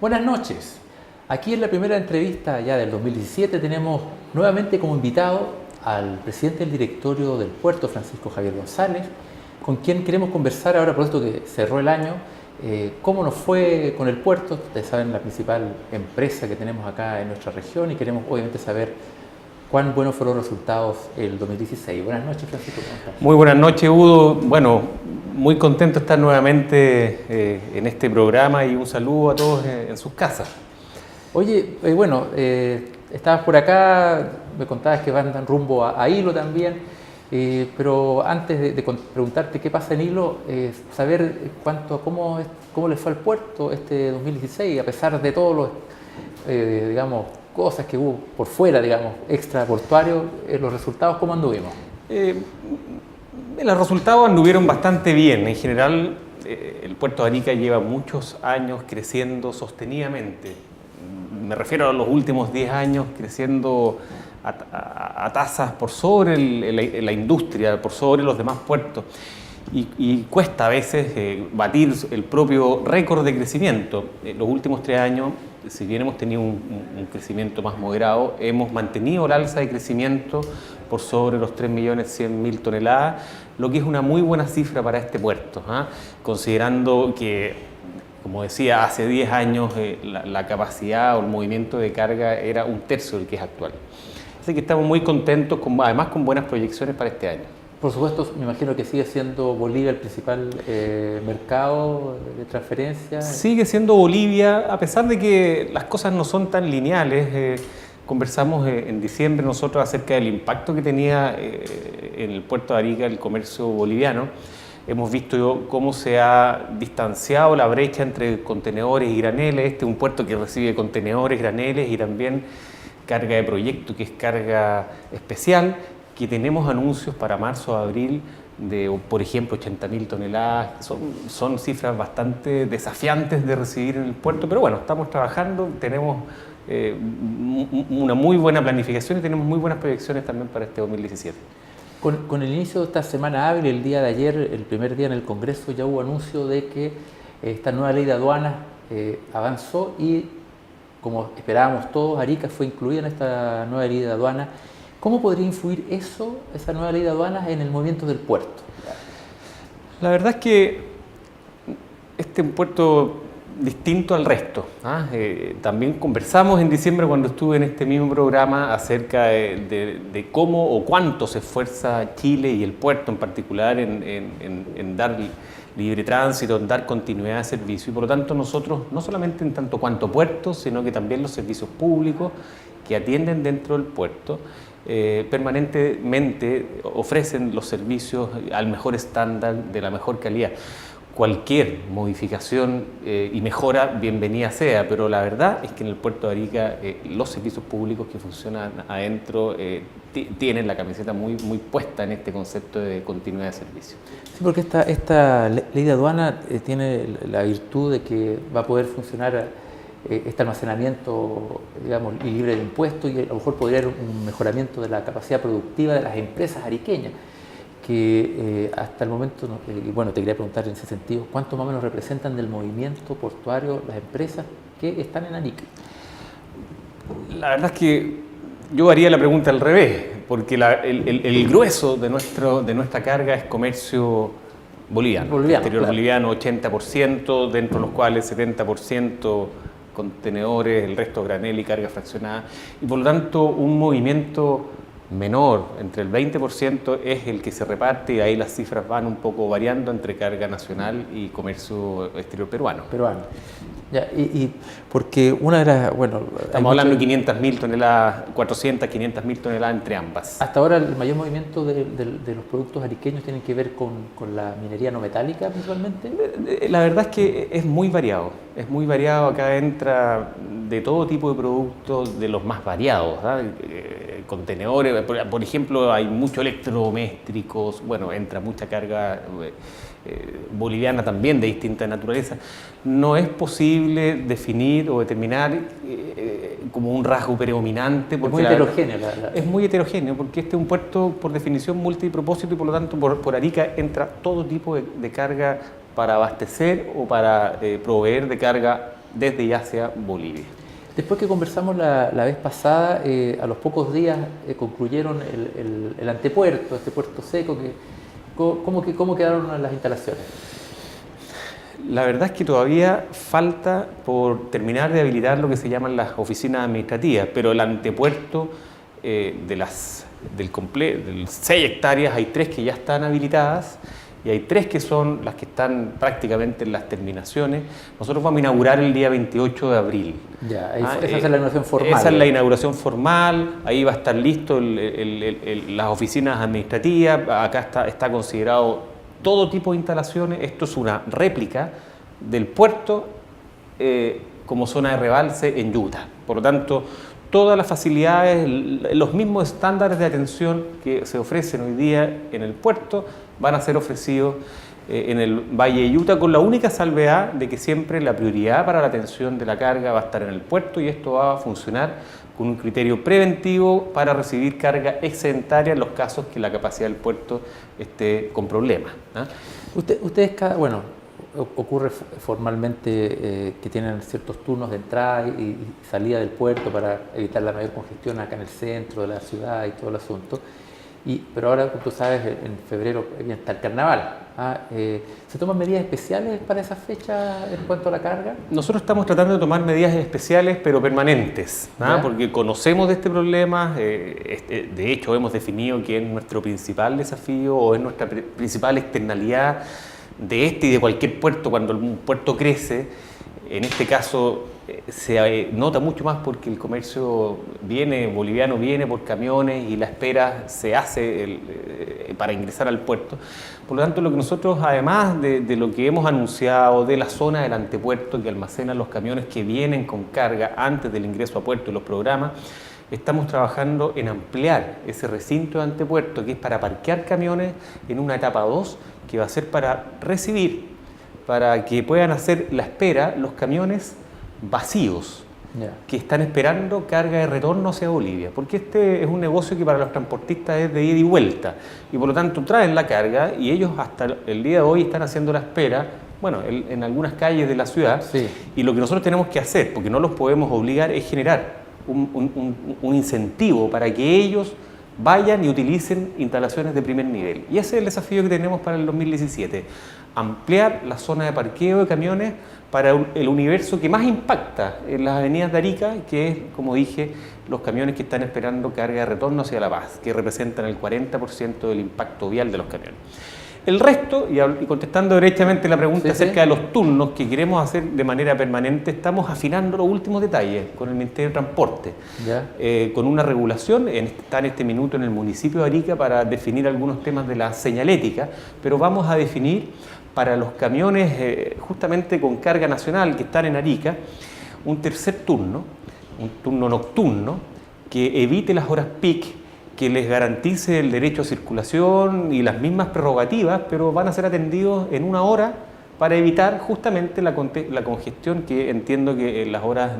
Buenas noches. Aquí en la primera entrevista ya del 2017 tenemos nuevamente como invitado al presidente del directorio del puerto, Francisco Javier González, con quien queremos conversar ahora, por esto que cerró el año, cómo nos fue con el puerto. Ustedes saben, la principal empresa que tenemos acá en nuestra región, y queremos obviamente saber cuán buenos fueron los resultados el 2016. Buenas noches, Francisco, ¿cómo estás? Muy buenas noches, Udo. Bueno, muy contento de estar nuevamente en este programa y un saludo a todos en sus casas. Oye, estabas por acá, me contabas que van rumbo a Hilo también, pero antes de preguntarte qué pasa en Hilo, saber cómo les fue al puerto este 2016, a pesar de todos los, cosas que hubo por fuera, extraportuarios, los resultados, ¿cómo anduvimos? Los resultados anduvieron bastante bien. En general, el puerto de Arica lleva muchos años creciendo sostenidamente. Me refiero a los últimos 10 años creciendo a tasas por sobre la industria, por sobre los demás puertos. Y cuesta a veces batir el propio récord de crecimiento. Los últimos 3 años, si bien hemos tenido un crecimiento más moderado, hemos mantenido el alza de crecimiento por sobre los 3.100.000 toneladas, lo que es una muy buena cifra para este puerto, considerando que, como decía, hace 10 años la capacidad o el movimiento de carga era 1/3 del que es actual. Así que estamos muy contentos, además con buenas proyecciones para este año. Por supuesto, me imagino que sigue siendo Bolivia el principal mercado de transferencia. Sigue siendo Bolivia, a pesar de que las cosas no son tan lineales. Conversamos en diciembre nosotros acerca del impacto que tenía en el puerto de Arica el comercio boliviano. Hemos visto cómo se ha distanciado la brecha entre contenedores y graneles. Este es un puerto que recibe contenedores, graneles y también carga de proyecto, que es carga especial, que tenemos anuncios para marzo o abril de, por ejemplo, 80.000 toneladas. Son cifras bastante desafiantes de recibir en el puerto, pero bueno, estamos trabajando, tenemos una muy buena planificación y tenemos muy buenas proyecciones también para este 2017. Con el inicio de esta semana hábil, el día de ayer, el primer día en el Congreso, ya hubo anuncio de que esta nueva ley de aduanas avanzó y, como esperábamos todos, Arica fue incluida en esta nueva ley de aduanas. ¿Cómo podría influir esa nueva ley de aduanas en el movimiento del puerto? La verdad es que este es un puerto distinto al resto. También conversamos en diciembre, cuando estuve en este mismo programa, acerca de cómo o cuánto se esfuerza Chile y el puerto en particular en dar libre tránsito, en dar continuidad de servicio. Y por lo tanto nosotros, no solamente en tanto cuanto puertos, sino que también los servicios públicos que atienden dentro del puerto, permanentemente ofrecen los servicios al mejor estándar, de la mejor calidad. Cualquier modificación y mejora, bienvenida sea, pero la verdad es que en el puerto de Arica los servicios públicos que funcionan adentro tienen la camiseta muy puesta en este concepto de continuidad de servicio. Sí, porque esta ley de aduana tiene la virtud de que va a poder funcionar este almacenamiento, libre de impuestos, y a lo mejor podría haber un mejoramiento de la capacidad productiva de las empresas ariqueñas, que hasta el momento, te quería preguntar en ese sentido, ¿cuánto más o menos representan del movimiento portuario las empresas que están en Arica? La verdad es que yo haría la pregunta al revés, porque el grueso de nuestra carga es comercio boliviano, exterior, claro. Boliviano, 80%, dentro de los cuales 70% contenedores, el resto granel y carga fraccionada, y por lo tanto un movimiento menor, entre el 20%, es el que se reparte, y ahí las cifras van un poco variando entre carga nacional y comercio exterior peruano. Ya, porque una de las, estamos hablando de 500.000 toneladas, 400, 500.000 toneladas entre ambas. Hasta ahora el mayor movimiento de los productos ariqueños tiene que ver con la minería no metálica, principalmente. La verdad es que es muy variado, acá entra de todo tipo de productos, de los más variados, contenedores, por ejemplo, hay muchos electrodomésticos, entra mucha carga boliviana también de distinta naturaleza. No es posible definir o determinar como un rasgo predominante. Es muy heterogéneo. Es muy heterogéneo, porque este es un puerto por definición multipropósito, y por lo tanto por Arica entra todo tipo de carga para abastecer o para proveer de carga desde y hacia Bolivia. Después que conversamos la vez pasada, a los pocos días concluyeron el antepuerto, este puerto seco. ¿Cómo quedaron las instalaciones? La verdad es que todavía falta por terminar de habilitar lo que se llaman las oficinas administrativas, pero el antepuerto del 6 hectáreas hay 3 que ya están habilitadas y hay 3 que son las que están prácticamente en las terminaciones. Nosotros vamos a inaugurar el día 28 de abril. Ya, esa es la inauguración formal. Esa es la inauguración formal, ahí va a estar listo las oficinas administrativas, acá está considerado todo tipo de instalaciones. Esto es una réplica del puerto como zona de rebalse en Utah. Por lo tanto, todas las facilidades, los mismos estándares de atención que se ofrecen hoy día en el puerto van a ser ofrecidos en el Valle de Utah, con la única salvedad de que siempre la prioridad para la atención de la carga va a estar en el puerto y esto va a funcionar con un criterio preventivo para recibir carga excedentaria en los casos que la capacidad del puerto esté con problemas. Ustedes, ocurre formalmente que tienen ciertos turnos de entrada y salida del puerto para evitar la mayor congestión acá en el centro de la ciudad y todo el asunto. Pero ahora, como tú sabes, en febrero está el carnaval. ¿Se toman medidas especiales para esa fecha en cuanto a la carga? Nosotros estamos tratando de tomar medidas especiales pero permanentes, porque conocemos de este problema. De hecho, hemos definido que es nuestro principal desafío o es nuestra principal externalidad de este y de cualquier puerto cuando un puerto crece. En este caso se nota mucho más porque el comercio boliviano viene por camiones y la espera se hace para ingresar al puerto. Por lo tanto, lo que nosotros, además de lo que hemos anunciado de la zona del antepuerto que almacena los camiones que vienen con carga antes del ingreso a puerto y los programas, estamos trabajando en ampliar ese recinto de antepuerto que es para parquear camiones en una etapa 2 que va a ser para recibir, para que puedan hacer la espera los camiones vacíos que están esperando carga de retorno hacia Bolivia, porque este es un negocio que para los transportistas es de ida y vuelta y por lo tanto traen la carga y ellos hasta el día de hoy están haciendo la espera, en algunas calles de la ciudad. Sí. Y lo que nosotros tenemos que hacer, porque no los podemos obligar, es generar un incentivo para que ellos vayan y utilicen instalaciones de primer nivel. Y ese es el desafío que tenemos para el 2017, ampliar la zona de parqueo de camiones para el universo que más impacta en las avenidas de Arica, que es, como dije, los camiones que están esperando carga de retorno hacia La Paz, que representan el 40% del impacto vial de los camiones. El resto, y contestando directamente la pregunta acerca de los turnos que queremos hacer de manera permanente, estamos afinando los últimos detalles con el Ministerio de Transporte, con una regulación, está en este minuto en el municipio de Arica para definir algunos temas de la señalética, pero vamos a definir para los camiones justamente con carga nacional que están en Arica, un tercer turno, un turno nocturno, que evite las horas peak, que les garantice el derecho a circulación y las mismas prerrogativas, pero van a ser atendidos en una hora para evitar justamente la congestión que entiendo que en las horas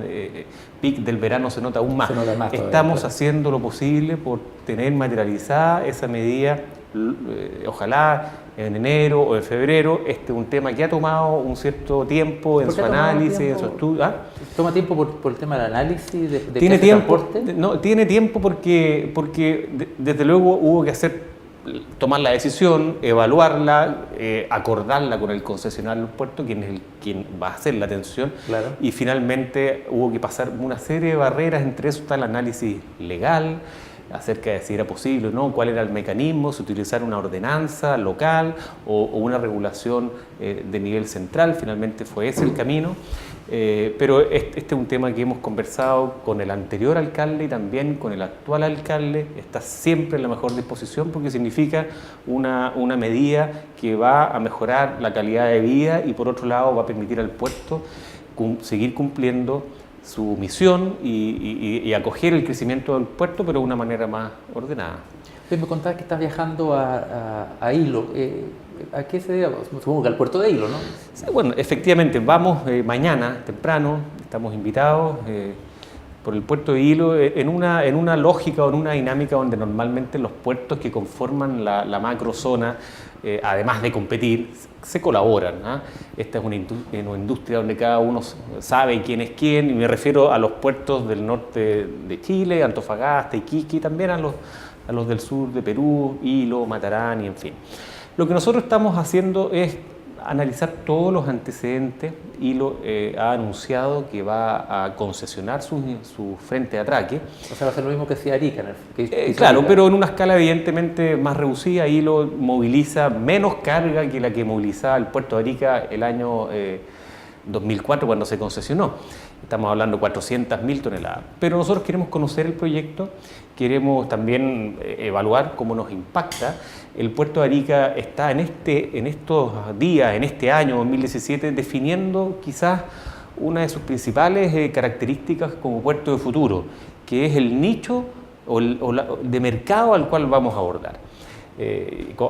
peak del verano se nota aún más. Estamos haciendo lo posible por tener materializada esa medida, ojalá en enero o en febrero. Este es un tema que ha tomado un cierto tiempo en su análisis, en su estudio. ¿Toma tiempo por el tema del análisis de ¿Tiene tiempo? transporte? No, tiene tiempo porque desde luego hubo que tomar la decisión, evaluarla, acordarla con el concesionario del puerto, quien va a hacer la atención, y finalmente hubo que pasar una serie de barreras, entre eso está el análisis legal, acerca de si era posible o no, cuál era el mecanismo, si utilizar una ordenanza local o una regulación de nivel central. Finalmente fue ese el camino, pero este es un tema que hemos conversado con el anterior alcalde y también con el actual alcalde. Está siempre en la mejor disposición porque significa una medida que va a mejorar la calidad de vida y por otro lado va a permitir al puerto seguir cumpliendo su misión y acoger el crecimiento del puerto, pero de una manera más ordenada. Me contabas que estás viajando a Hilo. ¿A qué se debe? Supongo que al puerto de Hilo, ¿no? Sí, bueno, efectivamente, vamos mañana temprano, estamos invitados por el puerto de Hilo en una lógica o en una dinámica donde normalmente los puertos que conforman la macrozona, además de competir, se colaboran. Esta es una industria donde cada uno sabe quién es quién, y me refiero a los puertos del norte de Chile, Antofagasta, Iquique, y también a los del sur de Perú, Hilo, Matarani, en fin. Lo que nosotros estamos haciendo es analizar todos los antecedentes. Hilo ha anunciado que va a concesionar su frente de atraque. O sea, va a ser lo mismo que hacía Arica. Claro, Arica, pero en una escala evidentemente más reducida. Hilo moviliza menos carga que la que movilizaba el puerto de Arica el año 2004 cuando se concesionó. Estamos hablando de 400.000 toneladas. Pero nosotros queremos conocer el proyecto, queremos también evaluar cómo nos impacta. El puerto de Arica está en estos días, en este año 2017, definiendo quizás una de sus principales características como puerto de futuro, que es el nicho de mercado al cual vamos a abordar.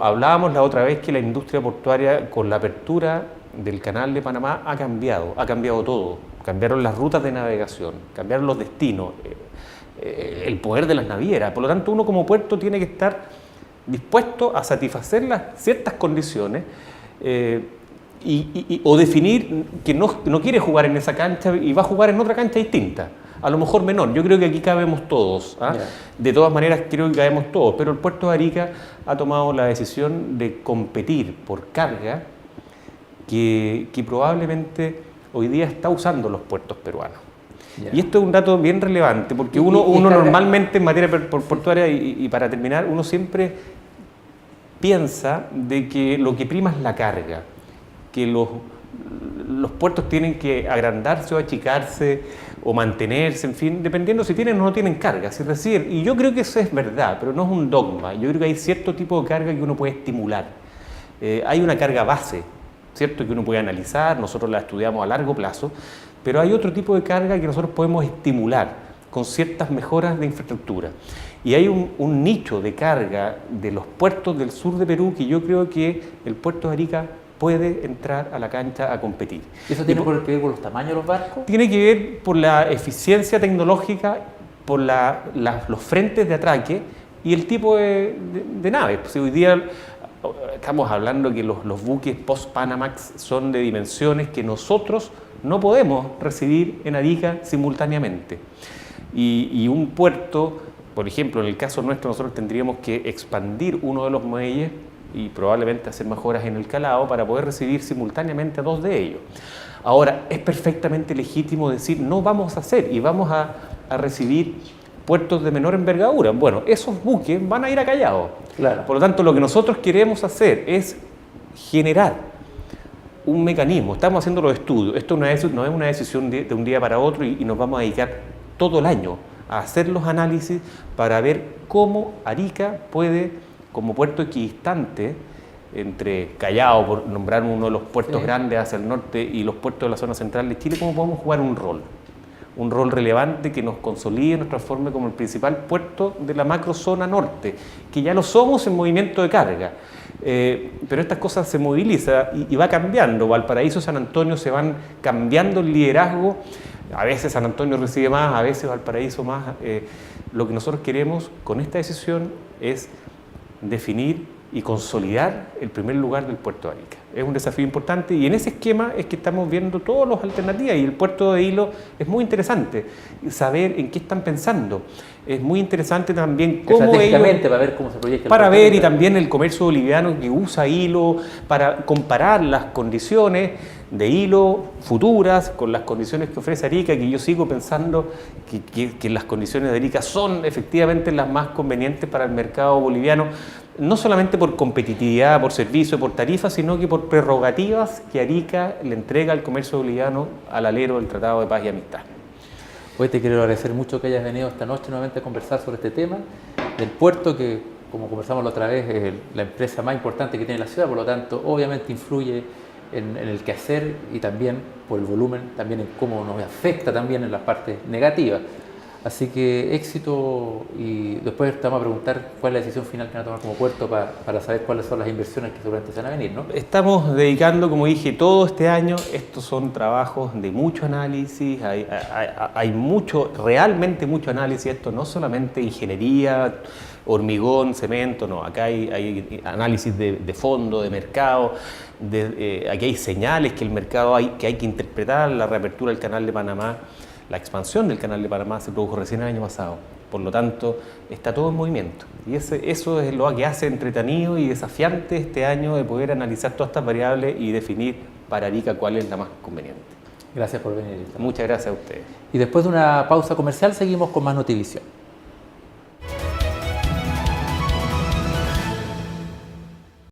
Hablábamos la otra vez que la industria portuaria, con la apertura del Canal de Panamá, ha cambiado todo. Cambiaron las rutas de navegación, cambiaron los destinos, el poder de las navieras. Por lo tanto, uno como puerto tiene que estar dispuesto a satisfacer ciertas condiciones o definir que no quiere jugar en esa cancha y va a jugar en otra cancha distinta, a lo mejor menor. Yo creo que aquí cabemos todos, ¿ah? Yeah. De todas maneras creo que cabemos todos, pero el puerto de Arica ha tomado la decisión de competir por carga que probablemente hoy día está usando los puertos peruanos. Yeah. Y esto es un dato bien relevante, porque uno normalmente en materia portuaria, y para terminar, uno siempre piensa de que lo que prima es la carga, que los puertos tienen que agrandarse o achicarse o mantenerse, en fin, dependiendo si tienen o no tienen carga. Es decir, y yo creo que eso es verdad, pero no es un dogma. Yo creo que hay cierto tipo de carga que uno puede estimular. Hay una carga base, ¿cierto?, que uno puede analizar, nosotros la estudiamos a largo plazo, pero hay otro tipo de carga que nosotros podemos estimular con ciertas mejoras de infraestructura. Y hay un nicho de carga de los puertos del sur de Perú que yo creo que el puerto de Arica puede entrar a la cancha a competir. ¿Y eso tiene que ver con los tamaños de los barcos? Tiene que ver por la eficiencia tecnológica, por los frentes de atraque y el tipo de naves. Pues hoy día estamos hablando que los buques post-Panamax son de dimensiones que nosotros no podemos recibir en Arica simultáneamente. Y un puerto, por ejemplo, en el caso nuestro, nosotros tendríamos que expandir uno de los muelles y probablemente hacer mejoras en el calado para poder recibir simultáneamente a dos de ellos. Ahora, es perfectamente legítimo decir, no vamos a hacer y vamos a recibir puertos de menor envergadura. Bueno, esos buques van a ir a Callao. Claro. Por lo tanto, lo que nosotros queremos hacer es generar un mecanismo. Estamos haciendo los estudios. Esto no es una decisión de un día para otro y nos vamos a dedicar todo el año a hacer los análisis para ver cómo Arica puede, como puerto equidistante entre Callao, por nombrar uno de los puertos grandes hacia el norte, y los puertos de la zona central de Chile, cómo podemos jugar un rol relevante que nos consolide, nos transforme como el principal puerto de la macrozona norte, que ya lo somos en movimiento de carga. Pero estas cosas se movilizan y va cambiando. Valparaíso, San Antonio se van cambiando el liderazgo. A veces San Antonio recibe más, a veces Valparaíso más. Lo que nosotros queremos con esta decisión es definir y consolidar el primer lugar del puerto de Arica. Es un desafío importante y en ese esquema es que estamos viendo todas las alternativas, y el puerto de Hilo es muy interesante saber en qué están pensando. Es muy interesante también cómo ellos, para ver cómo se proyecta para ver, y también el comercio boliviano que usa Hilo, para comparar las condiciones de Hilo futuras con las condiciones que ofrece Arica, que yo sigo pensando que las condiciones de Arica son efectivamente las más convenientes para el mercado boliviano, no solamente por competitividad, por servicio, por tarifa, sino que por prerrogativas que Arica le entrega al comercio boliviano al alero del Tratado de Paz y Amistad. Hoy te quiero agradecer mucho que hayas venido esta noche nuevamente a conversar sobre este tema del puerto, que, como conversamos la otra vez, es la empresa más importante que tiene la ciudad, por lo tanto, obviamente influye en el quehacer y también por el volumen, también en cómo nos afecta también en las partes negativas. Así que éxito, y después te vamos a preguntar cuál es la decisión final que van a tomar como puerto para saber cuáles son las inversiones que seguramente se van a venir, ¿no? Estamos dedicando, como dije, todo este año. Estos son trabajos de mucho análisis, hay mucho, realmente mucho análisis. Esto no solamente ingeniería, hormigón, cemento, no. Acá hay análisis de fondo, de mercado, aquí hay señales que el mercado que hay que interpretar. La reapertura del Canal de Panamá, la expansión del Canal de Panamá se produjo recién el año pasado. Por lo tanto, está todo en movimiento. Y eso es lo que hace entretenido y desafiante este año, de poder analizar todas estas variables y definir para Arica cuál es la más conveniente. Gracias por venir. Muchas gracias a ustedes. Y después de una pausa comercial seguimos con más Notivisión.